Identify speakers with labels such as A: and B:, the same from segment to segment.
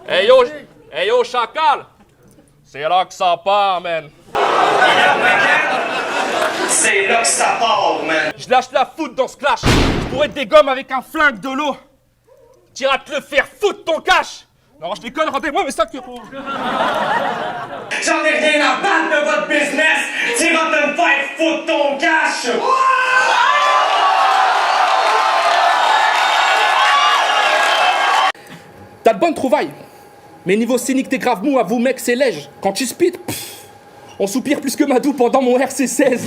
A: Hey yo, chacal! C'est là que ça part, man.
B: C'est là que ça part, man.
A: Je lâche la foot dans ce clash. Je pourrais te dégommer avec un flingue de l'eau. T'iras te le faire foutre ton cash. Non, je déconne, rendez-moi mes 5 euros.
B: J'en ai rien à battre de votre business. T'iras te me faire foutre ton cash.
A: T'as de bonnes trouvailles. Mais niveau scénique, t'es grave mou, à vous mec, c'est léger. Quand tu spit, on soupire plus que Madou pendant mon RC16.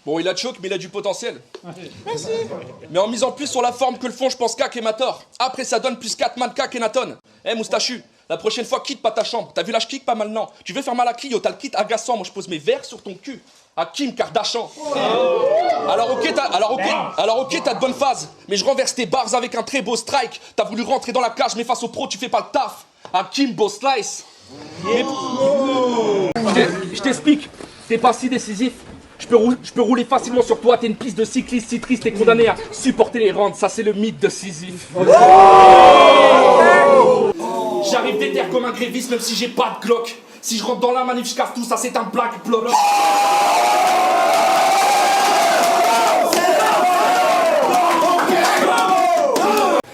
A: Bon, il a de choc, mais il a du potentiel. Merci. Mais en misant plus sur la forme que le fond, je pense qu'Ak et Mator. Après, ça donne plus 4 man qu'Ak et Naton. Moustachu, la prochaine fois, quitte pas ta chambre. T'as vu là, je kick pas mal, non? Tu veux faire mal à Clio, t'as le kit agaçant. Moi, je pose mes verres sur ton cul. À Kim Kardashian. Alors ok, t'as de bonnes phases. Mais je renverse tes bars avec un très beau strike. T'as voulu rentrer dans la cage, mais face au pro, tu fais pas le taf. À Kim, beau slice. Je t'explique. T'es pas si décisif. Je peux rouler facilement sur toi, t'es une piste de cycliste si triste, t'es condamné à supporter les rentes, ça c'est le mythe de Sisyphe. J'arrive déter comme un gréviste même si j'ai pas de Glock. Si je rentre dans la manif, je casse tout, ça c'est un black bloc.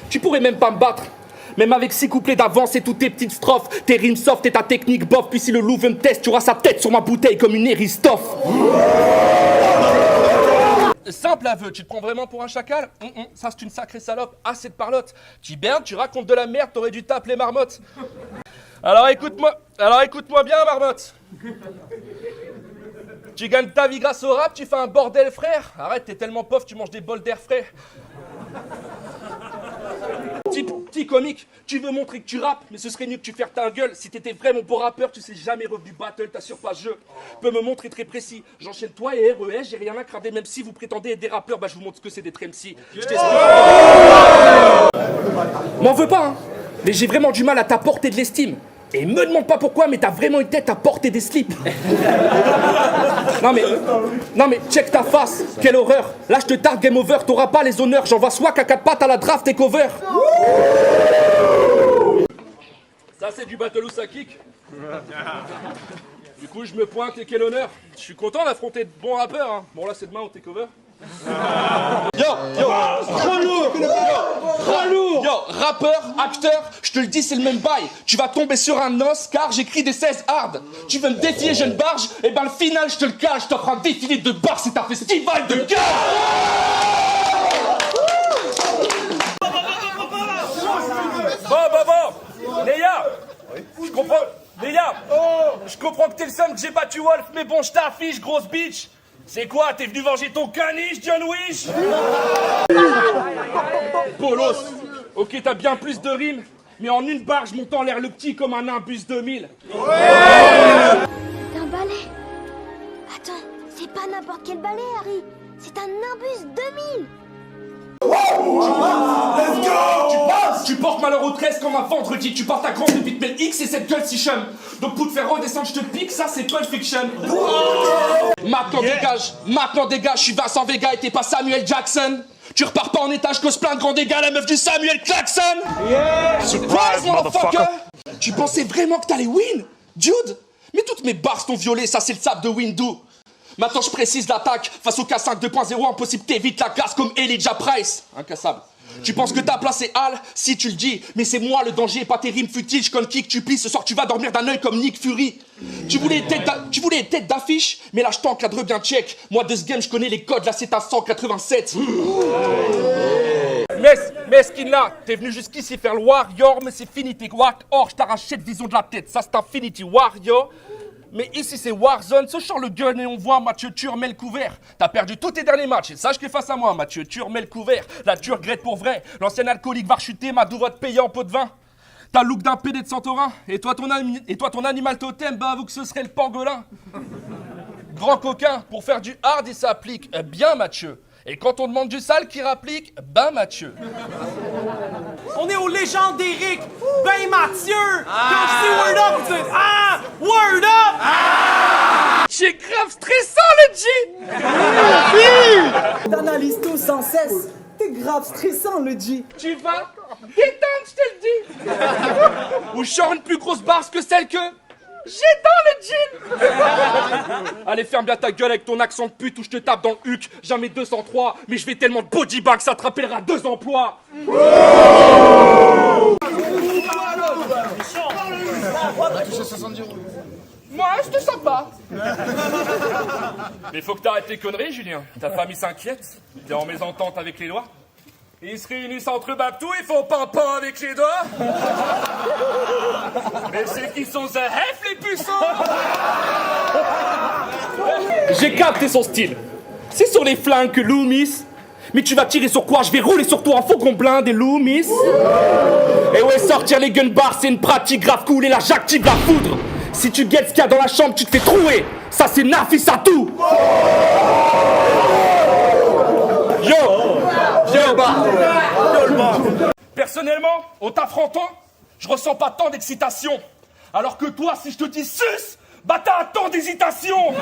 A: Tu pourrais même pas me battre. Même avec 6 couplets d'avance et toutes tes petites strophes, tes rimes soft et ta technique bof. Puis si le loup veut me tester, tu auras sa tête sur ma bouteille comme une Eristoff. Simple aveu, tu te prends vraiment pour un chacal? Ça c'est une sacrée salope, assez de parlotte. Tu bernes, tu racontes de la merde, t'aurais dû t'appeler Marmotte. Alors écoute-moi bien Marmotte. Tu gagnes ta vie grâce au rap, tu fais un bordel frère. Arrête, t'es tellement pauvre, tu manges des bols d'air frais. Petit comique, tu veux montrer que tu rappes, mais ce serait mieux que tu fermes ta gueule. Si t'étais vraiment bon rappeur, tu sais jamais revenu battle, t'assures pas jeu. Peux me montrer très précis. J'enchaîne toi et RES, j'ai rien à crader, même si vous prétendez être des rappeurs, bah je vous montre ce que c'est d'être MC. Je t'explique. M'en veux pas, hein. Mais j'ai vraiment du mal à t'apporter de l'estime. Et me demande pas pourquoi, mais t'as vraiment une tête à porter des slips. Non mais, check ta face, quelle horreur. Là je te tarde game over, t'auras pas les honneurs. J'envoie soit à 4 pattes à la draft et cover. Ça c'est du Battle à kick. Du coup je me pointe et quel honneur. Je suis content d'affronter de bons rappeurs, hein. Bon là c'est demain au takeover. Yo, rappeur, acteur, je te le dis c'est le même bail. Tu vas tomber sur un os car j'écris des 16 hard. Tu veux me défier jeune barge, et ben le final je te le cale. Je t'offre un défilé de bars, c'est un festival de gars. Bon, Léa, je comprends que t'es le seul que j'ai battu Wolf, mais bon je t'affiche grosse bitch. C'est quoi, t'es venu venger ton caniche, John Wish? Polos, ok, t'as bien plus de rimes, mais en une barre, je monte en l'air le petit comme un Nimbus 2000.
C: C'est un balai. Attends, c'est pas n'importe quel balai, Harry. C'est un Nimbus 2000.
A: Let's go! Tu portes malheur aux 13 comme un vendredi. Tu portes ta grande bite mais X et cette gueule si chum. Donc pour te faire redescendre, je te pique, ça c'est Pulp Fiction. Maintenant dégage, je suis Vincent Vega et t'es pas Samuel Jackson. Tu repars pas en étage, cause plein de grands dégâts, la meuf du Samuel Klaxon. Surprise, motherfucker! Tu pensais vraiment que t'allais win, dude? Mais toutes mes barres sont violées, ça c'est le sable de Windu. Maintenant je précise l'attaque, face au K5 2.0, impossible t'évites la classe comme Elijah Price. Incassable. Tu penses que ta place est Hal? Si tu le dis, mais c'est moi le danger, pas tes rimes futiles, je kick, tu plies, ce soir tu vas dormir d'un œil comme Nick Fury. Tu voulais une tête d'affiche, mais là je t'encadre bien check. Moi de ce game je connais les codes, là c'est un 187. Mais Skinla, t'es venu jusqu'ici faire le Warrior, mais c'est fini tes Wack. Or je t'arrache cette vision de la tête, ça c'est Infinity Warrior. Mais ici c'est Warzone, ce chant le gun et on voit Mathieu Turmel le couvert. T'as perdu tous tes derniers matchs et sache que face à moi, Mathieu Turmel le couvert. La tu regrettes pour vrai, l'ancien alcoolique va rechuter, Madou va te payer en pot de vin. T'as le look d'un PD de Santorin, et toi ton animal totem, bah avoue que ce serait le pangolin. Grand coquin, pour faire du hard il s'applique bien Mathieu. Et quand on demande du sale qui rapplique, ben Mathieu.
D: On est aux légendes d'Éric, ben Mathieu. Quand je dis word up, vous dites ah, word up.
A: C'est grave stressant le G.
E: réalisent tout sans cesse. T'es grave stressant, le G.
A: Tu vas t'éteindre, je te le dis. Ou je sors une plus grosse barre que celle que j'ai dans le jean. Allez, ferme bien ta gueule avec ton accent de pute ou je te tape dans le huc. Jamais 203, mais je vais tellement de body bag, ça te rappellera 2 emplois. Moi, c'était sympa. Mais faut que t'arrêtes tes conneries, Julien. Ta famille s'inquiète. T'es en mésentente avec les lois. Ils se réunissent entre Babtou, ils font pam-pam avec les doigts. Mais c'est qui sont zahef, les puceaux. J'ai capté son style. C'est sur les flingues que Loomis. Mais tu vas tirer sur quoi? Je vais rouler sur toi en faucon blindé, Loomis. Et ouais, sortir les gun bars, c'est une pratique grave cool. Et là, j'active la foudre. Si tu guettes ce qu'il y a dans la chambre, tu te fais trouer. Ça, c'est Nafissatou. Yo. Personnellement, en t'affrontant, je ressens pas tant d'excitation. Alors que toi, si je te dis sus, bah t'as tant d'hésitation.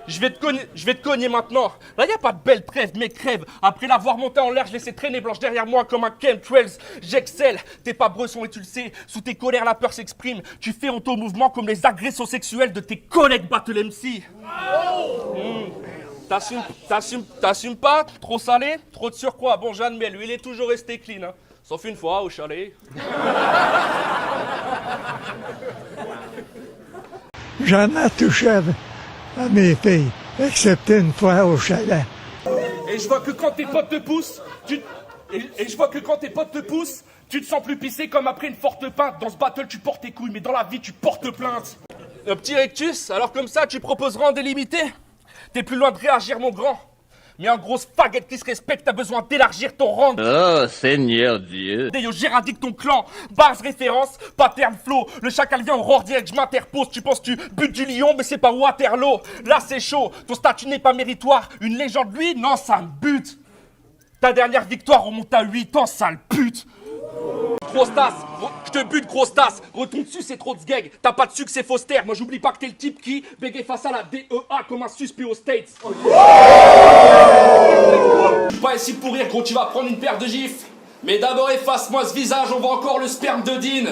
A: Je vais te cogner maintenant. Là, y a pas de belle trêve, mais crève. Après l'avoir monté en l'air, je laissais traîner blanche derrière moi comme un chemtrails. J'excelle. T'es pas bresson et tu le sais. Sous tes colères, la peur s'exprime. Tu fais auto-mouvement comme les agressions sexuelles de tes collègues Battle MC. T'assumes pas? Trop salé? Trop de surcroît? Bon, j'admets, lui, il est toujours resté clean. Hein. Sauf une fois au chalet.
F: Jamais touché à mes filles, excepté une fois au chalet.
A: Et je vois que quand tes potes te poussent, tu te sens plus pissé comme après une forte pinte. Dans ce battle, tu portes tes couilles, mais dans la vie, tu portes plainte. Un petit rectus, alors comme ça, tu proposeras en délimité. T'es plus loin de réagir, mon grand. Mais un gros faguette qui se respecte, t'as besoin d'élargir ton rang.
G: Oh, Seigneur Dieu.
A: Yo, j'éradique ton clan. Bars référence, pattern flow. Le chacal vient au roar direct, je m'interpose. Tu penses tu butes du lion, mais c'est pas Waterloo. Là, c'est chaud. Ton statut n'est pas méritoire. Une légende, lui, non, ça me bute. Ta dernière victoire remonte à 8 ans, sale pute. Grosse tasse, je te bute, grosse tasse. Retourne dessus, c'est trop de sgeg. T'as pas de succès Foster. Moi, j'oublie pas que t'es le type qui bégaye face à la DEA comme un suspect aux States. Je suis pas ici pour rire, gros, tu vas prendre une paire de gifs. Mais d'abord, efface-moi ce visage, on voit encore le sperme de Dean.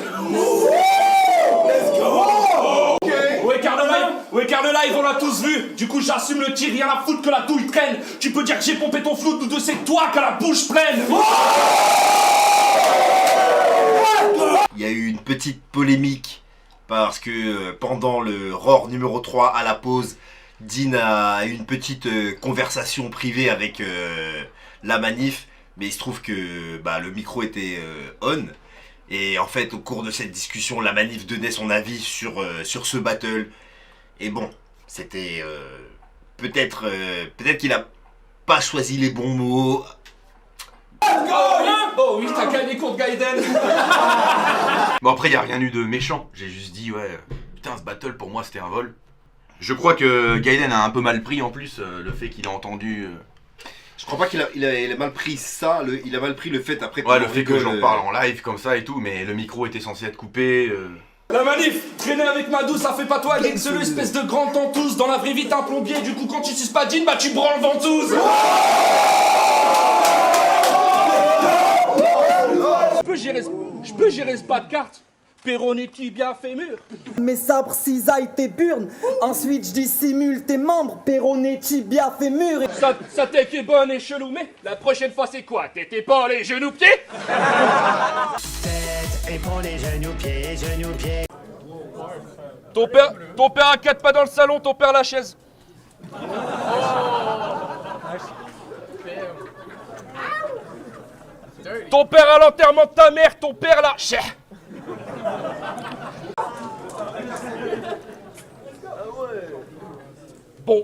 A: Let's go. Ouais, car le live, on l'a tous vu. Du coup, j'assume le tir, rien à foutre que la douille traîne. Tu peux dire que j'ai pompé ton flou, nous deux, c'est toi qui as la bouche pleine.
H: Il y a eu une petite polémique parce que pendant le ROR numéro 3 à la pause, Dean a eu une petite conversation privée avec la manif, mais il se trouve que le micro était on. Et en fait, au cours de cette discussion, la manif donnait son avis sur ce battle. Et bon, c'était peut-être qu'il a pas choisi les bons mots.
A: Oh oui, t'as gagné contre Gaiden.
I: Bon, après, il n'y a rien eu de méchant. J'ai juste dit, ouais, putain, ce battle pour moi c'était un vol. Je crois que Gaiden a un peu mal pris en plus le fait qu'il a entendu.
H: Je crois pas qu'il a mal pris ça, il a mal pris le fait après.
I: Ouais, le fait que j'en parle en live comme ça et tout, mais le micro était censé être coupé.
A: La manif, traîner avec Madou, ça fait pas toi, Gexeleux, espèce de grande tentouse. Dans la vraie vie, t'es un plombier, du coup, quand tu suces pas Dean, tu branles ventouse. Je peux gérer ce pas de carte. Peronetti bien fait mûr.
E: Mes sabres cisaillent tes burnes. Ensuite, je dissimule tes membres. Peronetti bien fait mûr.
A: Ça t'est bonne et chelou, mais la prochaine fois, c'est quoi? T'étais pas les genoux pieds?
B: Tête, épaules et genoux pieds.
A: Ton père a 4 pas dans le salon, ton père la chaise. Ton père à l'enterrement de ta mère, ton père la... Bon.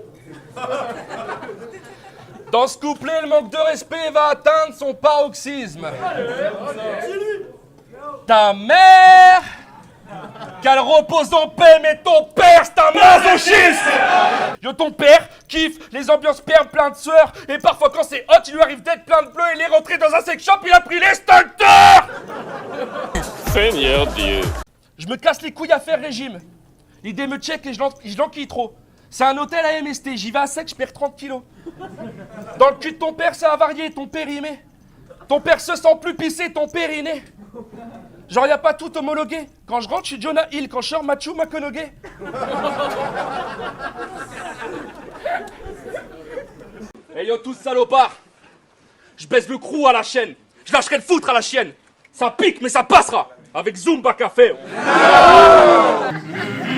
A: Dans ce couplet, le manque de respect va atteindre son paroxysme. Ta mère, qu'elle repose en paix, mais ton père, c'est un masochiste. Yo, ton père kiffe les ambiances sperme plein de sueur, et parfois quand c'est hot, il lui arrive d'être plein de bleu, il est rentré dans un sex shop, il a pris l'extincteur.
G: Seigneur Dieu.
A: Je me casse les couilles à faire régime. L'idée me check et je l'enquille trop. C'est un hôtel à MST, j'y vais à sec, je perds 30 kilos. Dans le cul de ton père, ça a varié, ton périmé. Ton père se sent plus pissé, ton périnée. Genre, y a pas tout homologué. Quand je rentre, je suis Jonah Hill. Quand je sors, Matthew McConaughey. Hey yo, tous salopards. Je baisse le crew à la chaîne. Je lâcherai le foutre à la chienne. Ça pique, mais ça passera. Avec Zumba Café.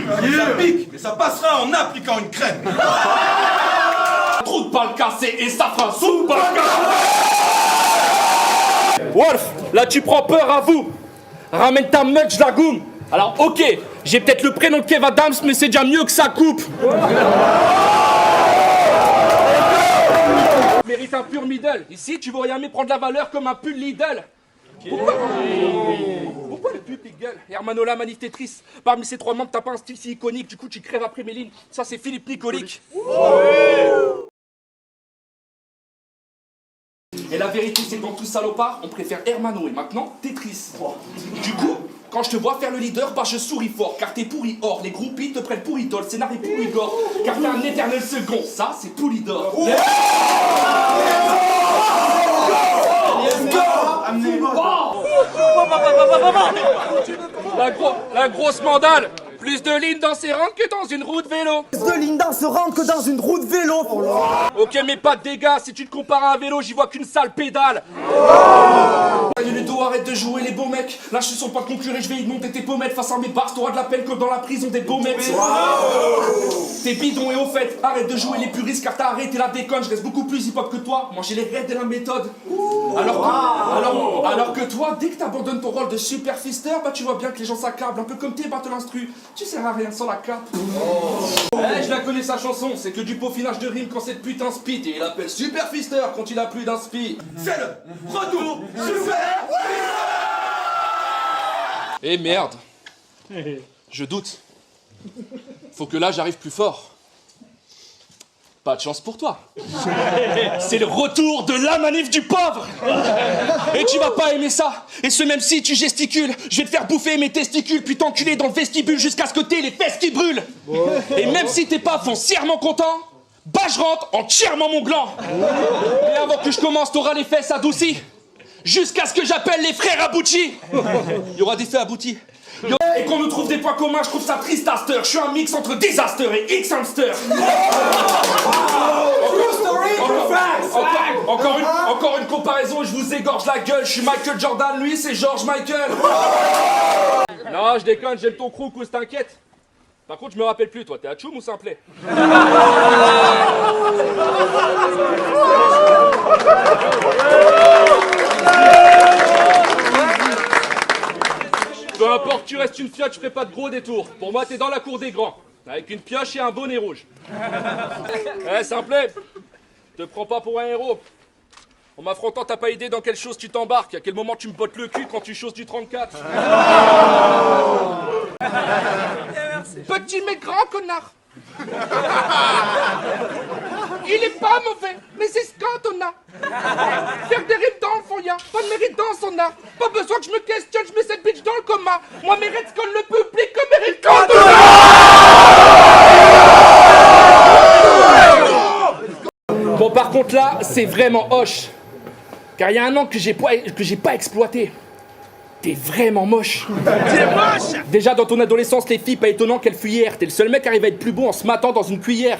J: Ça pique, mais ça passera en appliquant une crème.
A: Trou de balle cassé et ça fera Zumba Café. Wolf, là tu prends peur à vous. Ramène ta meute, je la goum. Alors ok, j'ai peut-être le prénom de Kev Adams, mais c'est déjà mieux que ça coupe. Mérite un pur middle. Ici, tu veux rien mais prendre la valeur comme un pull Lidl. Pourquoi le public gueule? Hermanola, Manif Tetris. Parmi ces trois membres, t'as pas un style si iconique, du coup tu crèves après Méline. Ça c'est Philippe Nicolique. Et la vérité c'est que dans tout salopard, on préfère Hermano et maintenant Tetris. Du coup, quand je te vois faire le leader, bah je souris fort, car t'es pourri or. Les groupies te prennent pour idole, scénario pour Igor. Car t'es un éternel second, ça c'est Poulidor. La grosse mandale. Plus de lignes dans ses rangs que dans une roue de vélo.
E: Plus de lignes dans ce rang que dans une roue de vélo.
A: Ok, mais pas de dégâts. Si tu te compares à un vélo, j'y vois qu'une sale pédale. Ludo, arrête de jouer les beaux mecs. Là, je suis son pas conclure et je vais y monter tes pommettes. Face à mes bars, t'auras de la peine comme dans la prison des beaux mecs. T'es bidon et au fait, arrête de jouer les puristes car t'as arrêté la déconne. Je reste beaucoup plus hip-hop que toi. Moi, j'ai les règles de la méthode. Alors que toi, dès que t'abandonnes ton rôle de super fister, bah tu vois bien que les gens s'accablent. Un peu comme tes battle instru. Tu sers à rien sans la cape. Je la connais sa chanson, c'est que du peaufinage de rime quand cette putain speed. Et il appelle Super Fister quand il a plus d'un spi.
J: C'est le retour super.
A: Eh merde. Je doute. Faut que là j'arrive plus fort. Pas de chance pour toi. C'est le retour de la manif du pauvre. Et tu vas pas aimer ça. Et ce même si tu gesticules, je vais te faire bouffer mes testicules puis t'enculer dans le vestibule jusqu'à ce que t'aies les fesses qui brûlent. Et même si t'es pas foncièrement content, bah je rentre entièrement mon gland. Et avant que je commence, t'auras les fesses adoucies. Jusqu'à ce que j'appelle les frères Abouchi. Il y aura des faits aboutis. Et qu'on nous trouve des points communs, je trouve ça triste Aster. Je suis un mix entre Disaster et X-Hamster. Encore une comparaison et je vous égorge la gueule. Je suis Michael Jordan, lui c'est George Michael. Non, je déconne, j'aime ton crew, cause t'inquiète. Par contre, je me rappelle plus, toi, t'es à Tchoum ou Simplet? Peu importe, tu restes une fiotte, je ferai pas de gros détours. Pour moi, t'es dans la cour des grands, avec une pioche et un bonnet rouge. Simplet, te prends pas pour un héros. En m'affrontant, t'as pas idée dans quelle chose tu t'embarques, à quel moment tu me bottes le cul quand tu choses du 34. Petit mais grand connard. Il est pas mauvais, mais c'est ce qu'on a. Faire des rimes dans le fond, y'a pas de mérite dans son art. Pas besoin que je me questionne, je mets cette bitch dans le coma. Moi, mérite ce qu'on le public comme mérite qu'on donne. Bon, par contre, là, c'est vraiment hoche. Car il y a un angle que j'ai pas exploité. T'es vraiment moche. T'es moche. Déjà dans ton adolescence, les filles, pas étonnant qu'elles fuient hier. T'es le seul mec qui arrive à être plus beau en se matant dans une cuillère.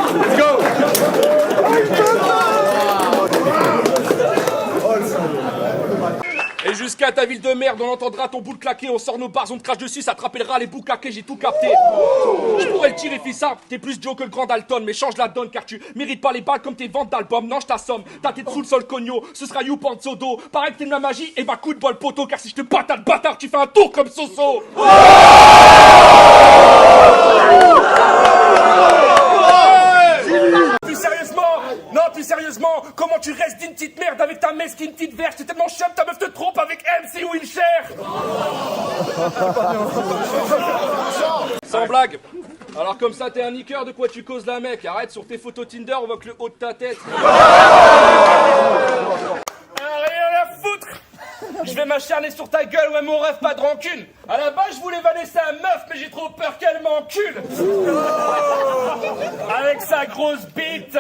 A: Let's go. Et jusqu'à ta ville de merde, on entendra ton boule claquer, on sort nos bars, on te crache dessus, ça te rappellera les bouts claqués, j'ai tout capté. Je pourrais le tirer, fils, ça, t'es plus Joe que le grand Dalton, mais change la donne car tu mérites pas les balles comme tes ventes d'albums, non je t'assomme, ta tête sous le sol cogno, ce sera you Panzodo, pareil que t'es de la magie, et bah coup de bol poteau, car si je te bats le bâtard, tu fais un tour comme Soso. Plus sérieusement, comment tu restes d'une petite merde avec ta mesquine petite verge? C'est tellement chum, ta meuf te trompe avec MC Wilshire. Sans blague. Alors comme ça t'es un niqueur, de quoi tu causes la mec? Arrête, sur tes photos Tinder on voit que le haut de ta tête. Rien à foutre. Je vais m'acharner sur ta gueule, ouais mon rêve, pas de rancune. À la base, je voulais vanner sa meuf, mais j'ai trop peur qu'elle m'encule. Avec sa grosse bite.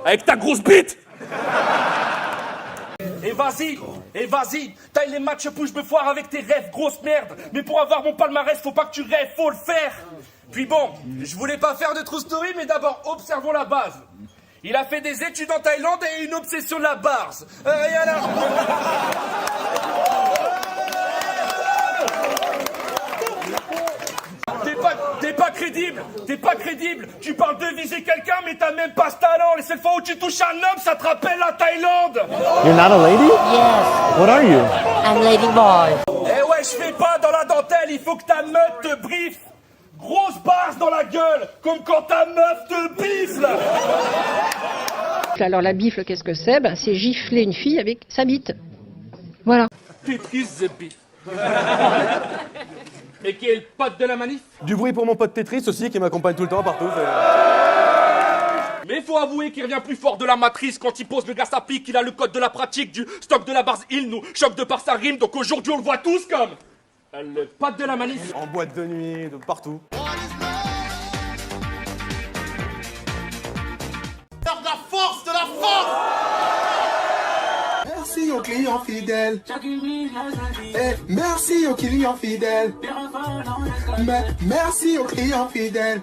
A: Avec ta grosse bite. Et vas-y, taille les matchs pour je me foire avec tes rêves, grosse merde. Mais pour avoir mon palmarès, faut pas que tu rêves, faut le faire. Puis bon, je voulais pas faire de true story, mais d'abord observons la base. Il a fait des études en Thaïlande et une obsession de la barse. Et alors T'es pas crédible. Tu parles de viser quelqu'un, mais t'as même pas ce talent. Les seules fois où tu touches un homme, ça te rappelle la Thaïlande.
K: You're not a lady?
C: Yes,
K: What are you?
C: I'm Lady Boy.
A: Eh ouais, je fais pas dans la dentelle, il faut que ta meuf te briefe. Grosse barse dans la gueule, comme quand ta meuf te bifle.
L: Alors la bifle, qu'est-ce que c'est? Ben, c'est gifler une fille avec sa bite. Voilà.
A: Tetris the beef. Et qui est le pote de la manif?
K: Du bruit pour mon pote Tetris aussi, qui m'accompagne tout le temps partout.
A: Mais faut avouer qu'il revient plus fort de la matrice quand il pose le gars sa pique, il a le code de la pratique du stock de la barse, il nous choque de par sa rime, donc aujourd'hui on le voit tous comme le pote de la manif.
K: En boîte de nuit, de partout.
J: La force de la force. Merci aux clients fidèles. Merci aux clients fidèles. Merci aux clients fidèles.